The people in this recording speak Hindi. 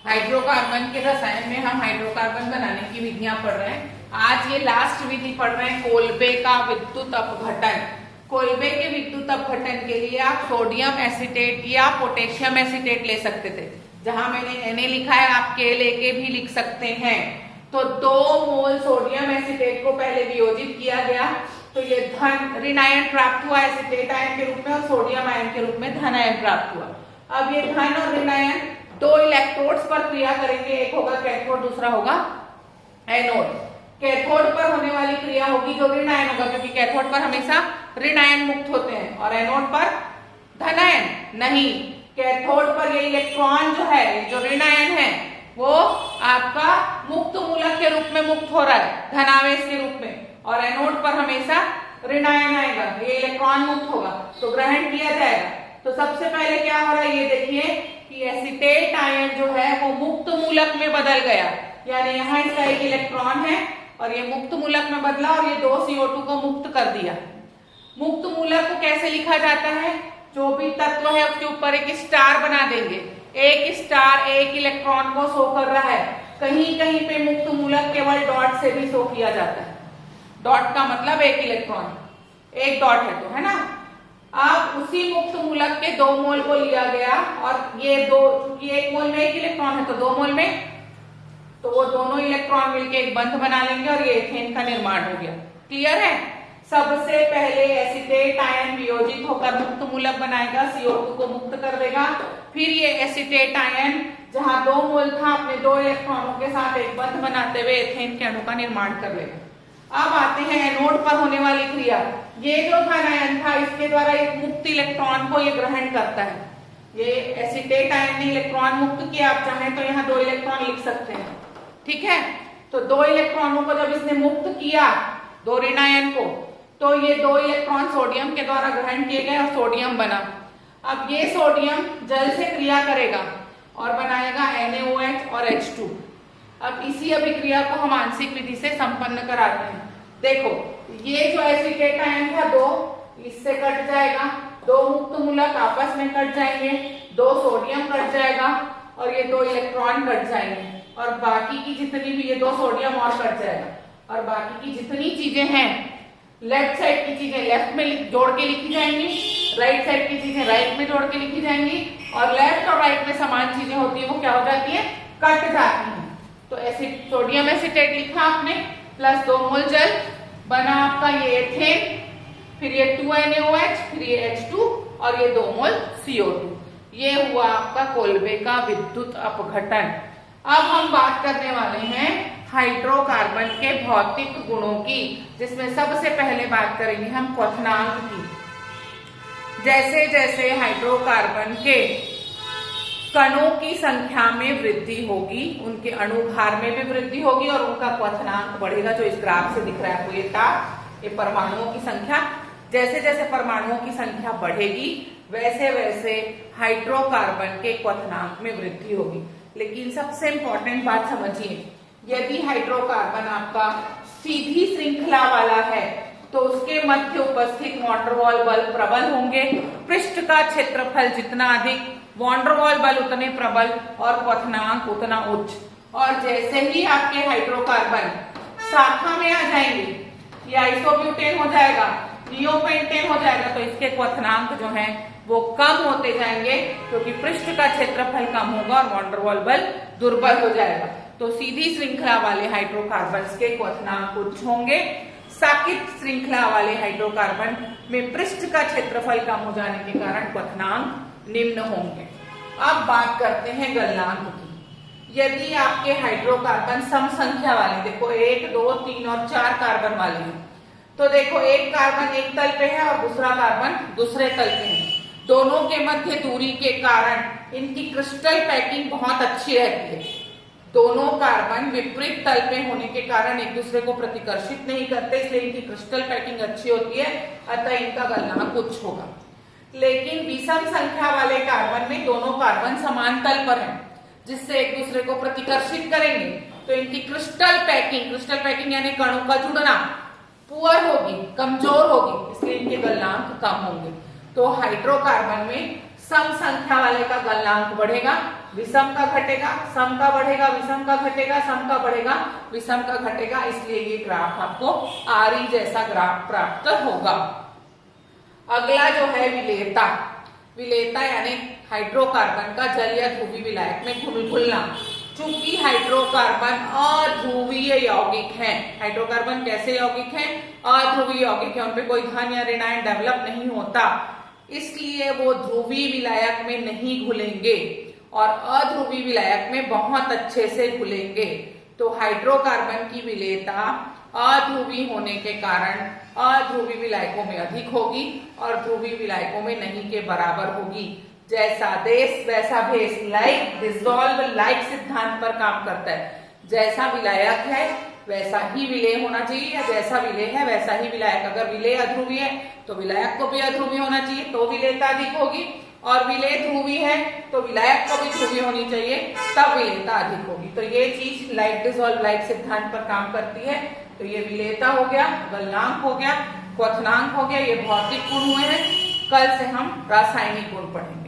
हाइड्रोकार्बन के रसायन में हम हाइड्रोकार्बन बनाने की विधियां पढ़ रहे हैं। आज ये लास्ट विधि पढ़ रहे हैं, कोल्बे का विद्युत अपघटन। कोल्बे के विद्युत अपघटन के लिए आप सोडियम एसीटेट या पोटेशियम एसीटेट ले सकते थे। जहां मैंने Na लिखा है आप के लेके भी लिख सकते हैं। तो 2 मोल सोडियम एसीटेट को पहले वियोजित किया गया तो ये धन ऋण आयन प्राप्त हुआ एसीटेट आयन के रूप में, और सोडियम आयन के रूप में धन आयन प्राप्त हुआ। अब ये धन और ऋण आयन 2 इलेक्ट्रोड्स पर क्रिया करेंगे, एक होगा कैथोड, दूसरा होगा एनोड। कैथोड पर होने वाली क्रिया होगी जो ऋण आयन होगा, क्योंकि कैथोड पर हमेशा ऋण आयन मुक्त होते हैं, और एनोड पर धन आयन नहीं। कैथोड पर ये इलेक्ट्रॉन जो है, जो ऋण आयन है, वो आपका मुक्त मूलक के रूप में मुक्त हो रहा है, धनावेश के रूप में, और एनोड पर हमेशा ऋण आयन आएगा, ये इलेक्ट्रॉन मुक्त होगा तो ग्रहण किया जाएगा। तो सबसे पहले क्या हो रहा है ये देखिए कि एसीटेट आयन जो है वो मुक्त मूलक में बदल गया, यानी यहाँ इसका एक इलेक्ट्रॉन है और ये मुक्त मूलक में बदला और ये 2 CO2 को मुक्त कर दिया। मुक्त मूलक को कैसे लिखा जाता है? जो भी तत्व है उसके ऊपर एक स्टार बना देंगे। एक स्टार एक इलेक्ट्रॉन को शो कर रहा है। कहीं कहीं पे मुक्त मूलक केवल डॉट से भी शो किया जाता है। डॉट का मतलब एक इलेक्ट्रॉन, एक डॉट है तो, है ना। अब उसी मुक्त मूलक के 2 मोल को लिया गया और ये 2, चूंकि 1 मोल में 1 इलेक्ट्रॉन है तो 2 मोल में, तो वो दोनों इलेक्ट्रॉन मिलकर एक बंध बना लेंगे और ये एथेन का निर्माण हो गया। क्लियर है? सबसे पहले एसीटेट आयन वियोजित होकर मुक्त मूलक बनाएगा, CO2 को मुक्त कर देगा। फिर ये एसीटेट आयन जहां 2 मोल था अपने 2 इलेक्ट्रॉनों के साथ एक बंध बनाते हुए एथेन के अणु का निर्माण कर लेगा। अब आते हैं एनोड पर होने वाली क्रिया। ये जो धन आयन था इसके द्वारा एक मुक्त इलेक्ट्रॉन को ये ग्रहण करता है। ये एसीटेट आयन ने इलेक्ट्रॉन मुक्त किया, आप चाहें तो यहाँ 2 इलेक्ट्रॉन लिख सकते हैं, ठीक है। तो 2 इलेक्ट्रॉनों को जब इसने मुक्त किया, 2 ऋण आयन को, तो ये 2 इलेक्ट्रॉन सोडियम के द्वारा ग्रहण किए गए और सोडियम बना। अब ये सोडियम जल से क्रिया करेगा और बनाएगा NaOH और H2। अब इसी अभिक्रिया को हम आंशिक विधि से संपन्न कराते हैं। देखो ये जो एसीटेट आयन था 2, इससे कट जाएगा, 2 मुक्त मूलक आपस में कट जाएंगे, 2 सोडियम कट जाएगा और ये 2 इलेक्ट्रॉन कट जाएंगे, और बाकी की जितनी भी, ये 2 सोडियम और कट जाएगा, और बाकी की जितनी चीजें हैं, लेफ्ट साइड की चीजें लेफ्ट में जोड़ के लिखी जाएंगी, राइट साइड की चीजें राइट में जोड़ के लिखी जाएंगी, और लेफ्ट और राइट में समान चीजें होती है वो क्या हो जाती है? कट जाती है। तो सोडियम एसीटेट लिखा आपने, प्लस 2 मोल जल, बना आपका ये एथेन, फिर ये 2NaOH, फिर ये H2 और ये 2 मोल CO2। ये हुआ आपका कोल्बे का विद्युत अपघटन। अब हम बात करने वाले हैं हाइड्रोकार्बन के भौतिक गुणों की, जिसमें सबसे पहले बात करेंगे हम क्वथनांक की। जैसे जैसे हाइड्रोकार्बन के कणों की संख्या में वृद्धि होगी, उनके अणुभार में भी वृद्धि होगी और उनका क्वथनांक बढ़ेगा, जो इस ग्राफ से दिख रहा है आपको। ये ताप, ये परमाणुओं की संख्या, जैसे जैसे परमाणुओं की संख्या बढ़ेगी वैसे वैसे हाइड्रोकार्बन के क्वथनांक में वृद्धि होगी। लेकिन सबसे इंपॉर्टेंट बात समझिए, यदि हाइड्रोकार्बन आपका सीधी श्रृंखला वाला है तो उसके मध्य उपस्थित वॉन डेर वाल बल प्रबल होंगे। पृष्ठ का क्षेत्रफल जितना अधिक, वॉन डेर वाल बल उतने प्रबल और क्वथनांक उतना उच्च। और जैसे ही आपके हाइड्रोकार्बन शाखा में आ जाएंगे, ये आइसोब्यूटेन हो जाएगा, नियोपेंटेन हो जाएगा, तो इसके क्वथनांक जो हैं वो कम होते जाएंगे, क्योंकि पृष्ठ का क्षेत्रफल कम होगा और वॉन डेर वाल बल दुर्बल हो जाएगा। तो सीधी श्रृंखला वाले हाइड्रोकार्बन के क्वथनांक उच्च होंगे। साकित श्रृंखला वाले हाइड्रोकार्बन में पृष्ठ का क्षेत्रफल कम हो जाने के कारण क्वथनांक निम्न होंगे। अब बात करते हैं गलनांक की। यदि आपके हाइड्रोकार्बन सम संख्या वाले, देखो 1, 2, 3 और 4 कार्बन वाले हैं, तो देखो एक कार्बन एक तल पे है और दूसरा कार्बन दूसरे तल पे है। दोनों के मध्य दूरी के कारण इनकी क्रिस्टल पैकिंग बहुत अच्छी रहती है। दोनों कार्बन विपरीत तल पे होने के कारण एक दूसरे को प्रतिकर्षित नहीं करते, इसलिए इनकी क्रिस्टल पैकिंग अच्छी होती है, अतः इनका गलनांक उच्च होगा। लेकिन विषम संख्या वाले कार्बन में दोनों कार्बन समान तल पर हैं, जिससे एक दूसरे को प्रतिकर्षित करेंगे, तो इनकी क्रिस्टल पैकिंग यानी कणों का जुड़ना पुअर होगी, कमजोर होगी, इसलिए इनके गलनांक कम होंगे। तो हाइड्रोकार्बन में सम संख्या वाले का गलनांक बढ़ेगा, विषम का घटेगा, सम का बढ़ेगा, विषम का घटेगा, सम का बढ़ेगा, विषम का घटेगा, इसलिए ये ग्राफ आपको आरी जैसा ग्राफ प्राप्त होगा। अगला जो है विलेयता। विलेयता यानी हाइड्रोकार्बन का जल या ध्रुवीय विलायक में घुलना। चूंकि हाइड्रोकार्बन अध्रुवीय यौगिक है, हाइड्रोकार्बन कैसे यौगिक है? अध्रुवीय यौगिक है, उनपे कोई धन या ऋण आयन डेवलप नहीं होता, इसलिए वो ध्रुवीय विलायक में नहीं घुलेंगे और अध्रुवीय विलायक में बहुत अच्छे से घुलेंगे। तो हाइड्रोकार्बन की विलेयता अध्रुवीय होने के कारण अध्रुवीय विलायकों में अधिक होगी और ध्रुवीय विलायकों में नहीं के बराबर होगी। जैसा देश वैसा भेष, लाइक डिसॉल्व लाइक सिद्धांत पर काम करता है। जैसा विलायक है वैसा ही विलेय होना चाहिए, या जैसा विलेय है वैसा ही विलायक। अगर विलेय अध्रुवीय है तो विलायक को भी अध्रुवीय होना चाहिए, तो विलेयता अधिक होगी, और विलेय ध्रुवीय है तो विलायक को भी ध्रुवीय होनी चाहिए, तब विलेयता अधिक होगी। तो ये चीज लाइक डिसॉल्व लाइक सिद्धांत पर काम करती है। तो ये विलेयता हो गया, गलनांक हो गया, क्वथनांक हो गया, ये भौतिक गुण हुए हैं। कल से हम रासायनिक गुण पढ़ेंगे।